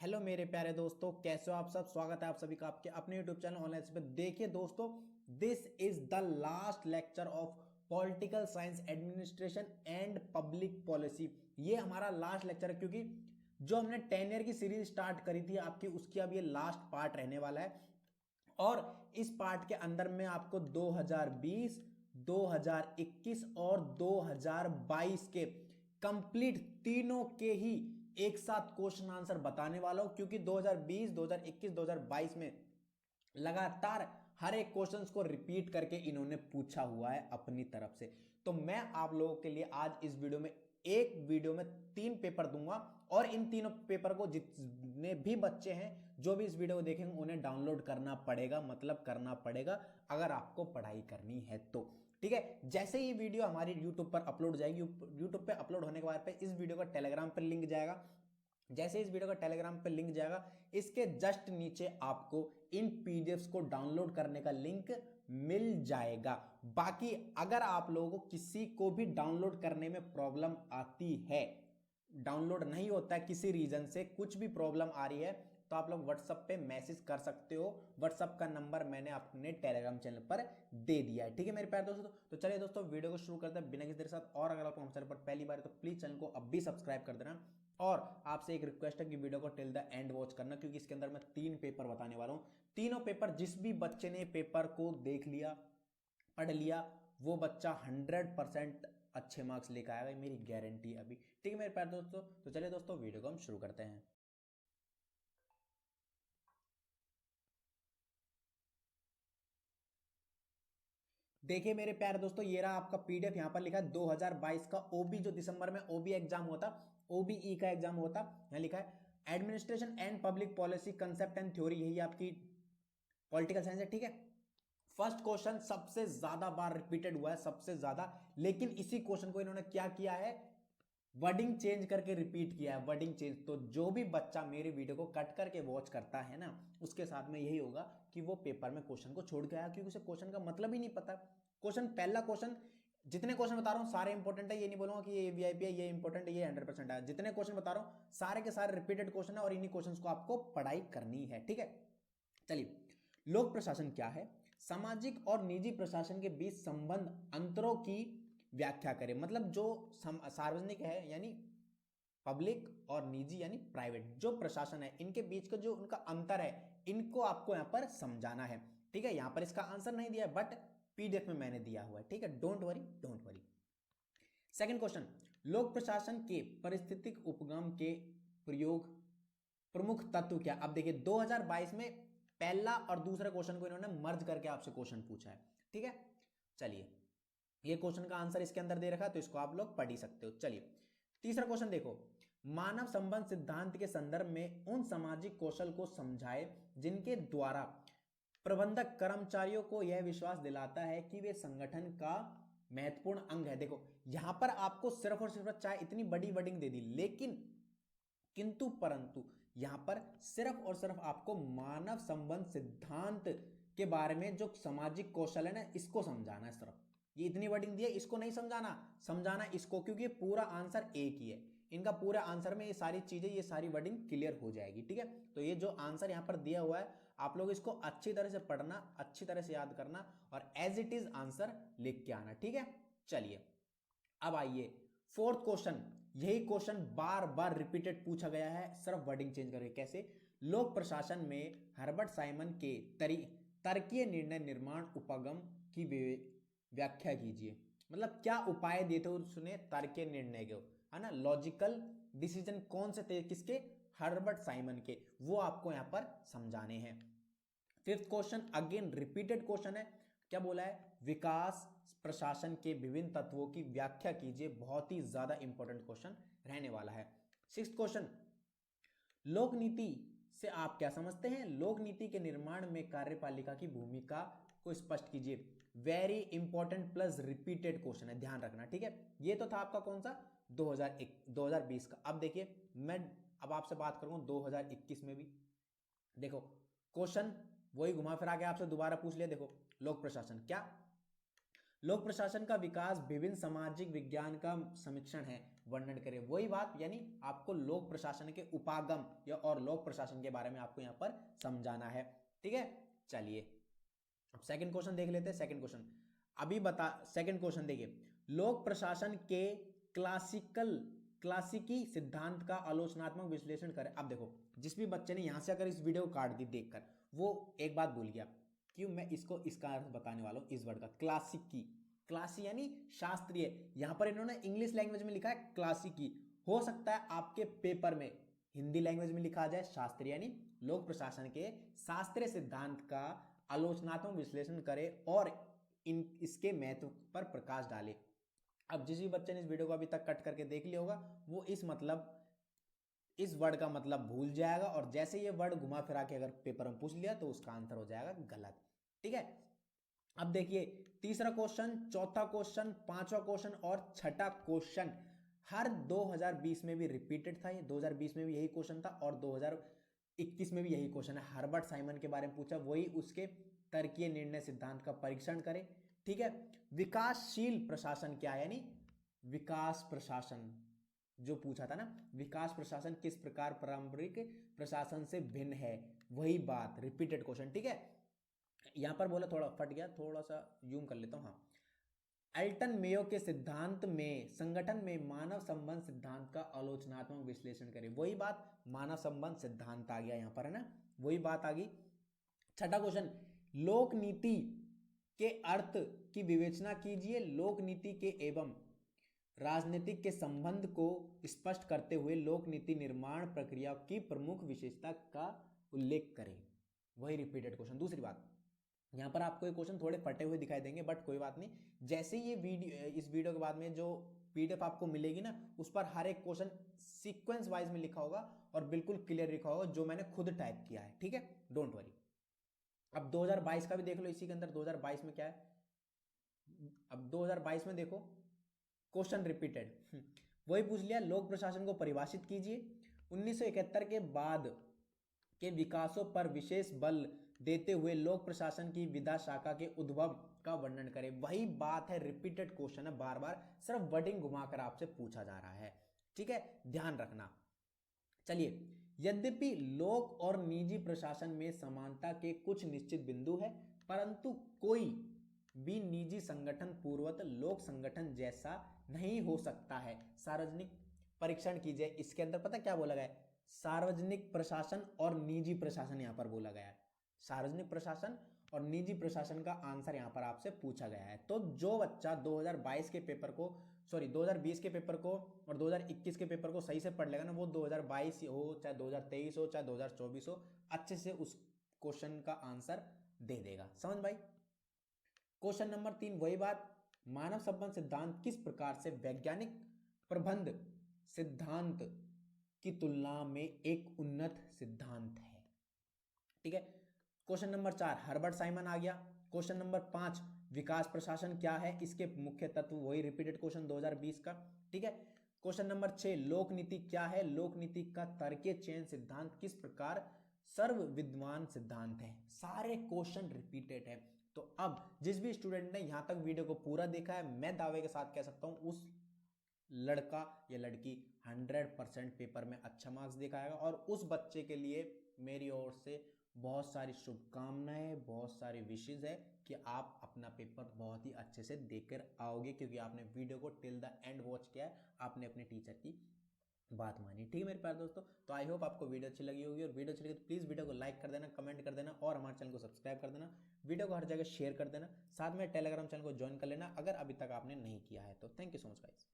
Hello मेरे प्यारे दोस्तों, कैसे हो आप सब। स्वागत है आप सभी का आपके अपने यूट्यूब चैनल ऑनलाइन पे। देखिए दोस्तों, this is the last lecture of political science administration and public policy. ये हमारा लास्ट लेक्चर है क्योंकि जो हमने 10 ईयर की सीरीज स्टार्ट करी थी आपकी, उसकी अब ये लास्ट पार्ट रहने वाला है। और इस पार्ट के अंदर में आपको 2020, 2021 और 2022 के कंप्लीट तीनों के ही एक साथ क्वेश्चन आंसर बताने वाला हूं, क्योंकि 2020, 2021, 2022 में लगातार हर एक क्वेश्चंस को रिपीट करके इन्होंने पूछा हुआ है अपनी तरफ से। तो मैं आप लोगों के लिए आज इस वीडियो में 3 पेपर दूंगा, और इन तीनों पेपर को जितने भी बच्चे हैं जो भी इस वीडियो को देखेंगे उन्हें डाउनलोड करना पड़ेगा, मतलब करना पड़ेगा अगर आपको पढ़ाई करनी है तो। ठीक है, जैसे ही वीडियो हमारी यूट्यूब पर अपलोड जाएगी, यूट्यूब पे अपलोड होने के बाद पे इस वीडियो का टेलीग्राम पर लिंक जाएगा। जैसे इस वीडियो का टेलीग्राम पे लिंक जाएगा, इसके जस्ट नीचे आपको इन पीडीएफ्स को डाउनलोड करने का लिंक मिल जाएगा। बाकी अगर आप लोगों को किसी को भी डाउनलोड करने में प्रॉब्लम आती है, डाउनलोड नहीं होता है किसी रीजन से, कुछ भी प्रॉब्लम आ रही है, तो आप लोग व्हाट्सएप पे मैसेज कर सकते हो। व्हाट्सएप का नंबर मैंने अपने टेलीग्राम चैनल पर दे दिया है। ठीक है मेरे प्यारे दोस्तों, तो चलिए दोस्तों वीडियो को शुरू करते हैं बिना किसी देर साथ। और अगर आपको हम चैनल पर पहली बार है तो प्लीज चैनल को अब भी सब्सक्राइब कर देना। और आपसे एक रिक्वेस्ट है कि वीडियो को टिल द एंड वॉच करना, क्योंकि इसके अंदर मैं 3 पेपर बताने वाला हूं। तीनों पेपर जिस भी बच्चे ने पेपर को देख लिया, पढ़ लिया, वो बच्चा 100% अच्छे मार्क्स लेकर आएगा, मेरी गारंटी अभी। ठीक है मेरे प्यारे दोस्तों, तो चलिए दोस्तों वीडियो को हम शुरू करते हैं। देखिए मेरे प्यारे दोस्तों, ये रहा आपका पीडीएफ। यहां पर लिखा है 2022 का ओबी, जो दिसंबर में ओबी एग्जाम हुआ था, ओबीई का एग्जाम हुआ था। यहां लिखा है administration and public policy concept and theory, यही आपकी पॉलिटिकल साइंस है। ठीक है, फर्स्ट क्वेश्चन सबसे ज्यादा बार रिपीटेड हुआ है, सबसे ज्यादा। लेकिन इसी क्वेश्चन को इन्होंने क्या किया है, वर्डिंग चेंज करके रिपीट किया है, वर्डिंग चेंज। तो जो भी बच्चा मेरे वीडियो को कट करके वॉच करता है ना, उसके साथ में यही होगा कि वो पेपर में क्वेश्चन को छोड़ के आया, क्योंकि उसे क्वेश्चन का मतलब ही नहीं पता। क्वेश्चन, पहला क्वेश्चन, जितने क्वेश्चन बता रहा हूं सारे इंपॉर्टेंट है, ये नहीं बोलूंगा कि ये वीआईपी है, ये इंपॉर्टेंट है, ये 100% है। जितने क्वेश्चन बता रहा हूं सारे के सारे रिपीटेड क्वेश्चन है, और इन्हीं क्वेश्चन को आपको पढ़ाई करनी है। ठीक है, चलिए, लोक प्रशासन क्या है, सामाजिक और निजी प्रशासन के बीच संबंध अंतरों की व्याख्या करें। मतलब जो सार्वजनिक है यानी पब्लिक, और निजी यानी प्राइवेट जो प्रशासन है, इनके बीच का जो उनका अंतर है, इनको आपको यहां पर समझाना है। ठीक है, यहां पर इसका आंसर नहीं दिया है, बट पीडीएफ में मैंने दिया हुआ है। ठीक है, don't worry, don't worry. Second question, लोक प्रशासन के पारिस्थितिक उपगम के प्रयोग प्रमुख तत्व क्या। अब देखिए 2022 में पहला और दूसरा क्वेश्चन को इन्होंने मर्ज करके आपसे क्वेश्चन पूछा है। ठीक है, चलिए, ये क्वेश्चन का आंसर इसके अंदर दे रखा है, तो इसको आप लोग पढ़ ही सकते हो। चलिए, तीसरा क्वेश्चन देखो, मानव संबंध सिद्धांत के संदर्भ में उन सामाजिक कौशल को समझाए जिनके द्वारा प्रबंधक कर्मचारियों को यह विश्वास दिलाता है कि वे संगठन का महत्वपूर्ण अंग है। देखो यहां पर आपको सिर्फ और सिर्फ, चाहे इतनी बड़ी वर्डिंग दे दी, लेकिन किंतु परंतु यहां पर सिर्फ और सिर्फ आपको मानव संबंध सिद्धांत के बारे में जो सामाजिक कौशल है ना, इसको समझाना है। सिर्फ ये इतनी वर्डिंग दी है, इसको नहीं समझाना, समझाना इसको, क्योंकि पूरा आंसर एक ही है। इनका पूरे आंसर में ये सारी चीजें, ये सारी वर्डिंग क्लियर हो जाएगी। ठीक है, तो ये जो आंसर यहां पर दिया हुआ है, आप लोग इसको अच्छी तरह से पढ़ना, अच्छी तरह से याद करना, और एज इट इज आंसर लिख के आना। ठीक है, चलिए अब आइए फोर्थ क्वेश्चन। यही क्वेश्चन बार बार रिपीटेड पूछा गया है, सिर्फ वर्डिंग चेंज करके। कैसे, लोक प्रशासन में हर्बर्ट साइमन के तर्कीय निर्णय निर्माण उपगम की व्याख्या कीजिए। मतलब क्या उपाय दिए थे उसने तर्कीय निर्णय के, है ना, लॉजिकल डिसीजन कौन से थे, किसके, हर्बर्ट साइमन के, वो आपको यहां पर समझाने हैं। Fifth question again repeated question है, क्या बोला है, विकास प्रशासन के विभिन्न तत्वों की व्याख्या कीजिए। बहुत ही ज्यादा इंपॉर्टेंट क्वेश्चन रहने वाला है। सिक्स्थ क्वेश्चन, लोक नीति से आप क्या समझते हैं, लोक नीति के निर्माण में कार्यपालिका की भूमिका को स्पष्ट कीजिए। Very important plus repeated question है, ध्यान रखना। ठीक है, ये तो था आपका कौन सा, 2020 का। अब देखिए मैं अब आपसे बात करूंगा 2021 में भी। देखो क्वेश्चन वही घुमा फिरा के आपसे दोबारा पूछ लिया। देखो, लोक प्रशासन क्या, लोक प्रशासन का विकास विभिन्न सामाजिक विज्ञान का समीक्षण है। वर्णन करे। वही बात, यानी आपको लोक प्रशासन के उपागम या और लोक प्रशासन के बारे में आपको यहाँ पर समझाना है। ठीक है, चलिए अब सेकंड क्वेश्चन देख लेते हैं। सेकंड क्वेश्चन अभी बता, सेकंड क्वेश्चन देखिए, लोक प्रशासन के क्लासिकी सिद्धांत का आलोचनात्मक विश्लेषण करें। अब देखो, जिस भी बच्चे ने यहां से अगर इस वीडियो को काट दी देखकर, वो एक बात भूल गया, क्यों मैं इसका अर्थ बताने वाला हूं इस वर्ड का। क्लासी यानी शास्त्रीय, यहां पर इन्होंने इंग्लिश लैंग्वेज में लिखा है क्लासिकी। हो सकता है आपके पेपर में हिंदी लैंग्वेज में लिखा जाए शास्त्रीय, यानी लोक प्रशासन के शास्त्रीय सिद्धांत का आलोचनात्मक विश्लेषण करे और इसके महत्व पर प्रकाश डाले। अब जिस भी बच्चे ने इस वीडियो को अभी तक कट करके देख लिया होगा, वो इस वर्ड का मतलब भूल जाएगा, और जैसे ये वर्ड घुमा फिरा के अगर पेपर में पूछ लिया तो उसका आंसर हो जाएगा गलत। ठीक है, अब देखिए तीसरा क्वेश्चन, चौथा क्वेश्चन, पांचवा क्वेश्चन और छठा क्वेश्चन हर 2020 में भी रिपीटेड था। ये 2020 में भी यही क्वेश्चन था और 2021 में भी यही क्वेश्चन है। हर्बर्ट साइमन के बारे में पूछा, वही उसके तर्कीय निर्णय सिद्धांत का परीक्षण करें। ठीक है, विकासशील प्रशासन क्या है, यानी विकास प्रशासन जो पूछा था ना, विकास प्रशासन किस प्रकार पारंपरिक प्रशासन से भिन्न है, वही बात, रिपीटेड क्वेश्चन। ठीक है, यहां पर बोला थोड़ा फट गया, थोड़ा सा जूम कर लेता हूं। हाँ, एल्टन मेयो के सिद्धांत में संगठन में मानव संबंध सिद्धांत का आलोचनात्मक विश्लेषण करें। वही बात, मानव संबंध सिद्धांत आ गया यहां पर, है ना, वही बात आ गई। छठा क्वेश्चन, लोक नीति के अर्थ की विवेचना कीजिए। लोक नीति के एवं राजनीतिक के संबंध को स्पष्ट करते हुए लोक नीति निर्माण प्रक्रिया की प्रमुख विशेषता का उल्लेख करें। वही रिपीटेड क्वेश्चन। दूसरी बात, यहां पर आपको ये क्वेश्चन थोड़े फटे हुए दिखाई देंगे, बट कोई बात नहीं, जैसे ये इस वीडियो के बाद में जो पीडीएफ आपको मिलेगी ना, उस पर हर एक क्वेश्चन सीक्वेंस वाइज में लिखा होगा और बिल्कुल क्लियर लिखा होगा, जो मैंने खुद टाइप किया है। ठीक है, डोंट वरी। अब 2022 का भी देख लो, इसी के अंदर 2022 में क्या है। अब 2022 में देखो, क्वेश्चन रिपीटेड वही पूछ लिया, लोक प्रशासन को परिभाषित कीजिए। 1971 के बाद के विकासों पर विशेष बल देते हुए लोक प्रशासन की विधा शाखा के उद्भव का वर्णन करें। वही बात है, रिपीटेड क्वेश्चन है, बार बार सिर्फ वर्डिंग घुमाकर आपसे पूछा जा रहा है। ठीक है, ध्यान रखना। चलिए, यद्यपि लोक और निजी प्रशासन में समानता के कुछ निश्चित बिंदु है, परंतु कोई भी निजी संगठन पूर्वत लोक संगठन जैसा नहीं हो सकता है। सार्वजनिक परीक्षण कीजिए, इसके अंदर पता क्या बोला गया है, सार्वजनिक प्रशासन और निजी प्रशासन यहां पर बोला गया है। सार्वजनिक प्रशासन और निजी प्रशासन का आंसर यहां पर आपसे पूछा गया है। तो जो बच्चा 2022 के पेपर को, सॉरी 2020 के पेपर को और 2021 के पेपर को सही से पढ़ लेगा ना, वो 2022 हो चाहे 2023 हो चाहे 2024 हो, अच्छे से उस क्वेश्चन का आंसर दे देगा। समझ भाई। क्वेश्चन नंबर 3, वही बात, मानव संबंध सिद्धांत किस प्रकार से वैज्ञानिक प्रबंध सिद्धांत की तुलना में एक उन्नत सिद्धांत है। ठीक है, क्वेश्चन नंबर 4, हर्बर्ट साइमन आ गया। क्वेश्चन नंबर 5, विकास प्रशासन क्या है, इसके मुख्य तत्व, वही रिपीटेड क्वेश्चन 2020 का। ठीक है, क्वेश्चन नंबर 6, लोक नीति क्या है, लोक नीति का तार्किक चयन सिद्धांत किस प्रकार सर्व विद्वान सिद्धांत है। सारे क्वेश्चन रिपीटेड है। तो अब जिस भी स्टूडेंट ने यहां तक वीडियो को पूरा देखा है, मैं दावे के साथ कह सकता हूं उस लड़का या लड़की 100% पेपर में अच्छा मार्क्स दिखाएगा, और उस बच्चे के लिए मेरी ओर से बहुत सारी शुभकामनाएं, बहुत सारी विशेष है कि आप अपना पेपर बहुत ही अच्छे से देकर आओगे, क्योंकि आपने वीडियो को टिल द एंड वॉच किया है, आपने अपने टीचर की बात मानी। ठीक है मेरे प्यारे दोस्तों, तो आई होप आपको वीडियो अच्छी लगी होगी, और वीडियो अच्छी लगी तो प्लीज़ वीडियो को लाइक कर देना, कमेंट कर देना, और हमारे चैनल को सब्सक्राइब कर देना, वीडियो को हर जगह शेयर कर देना, साथ में टेलीग्राम चैनल को ज्वाइन कर लेना अगर अभी तक आपने नहीं किया है तो। Thank you so much guys.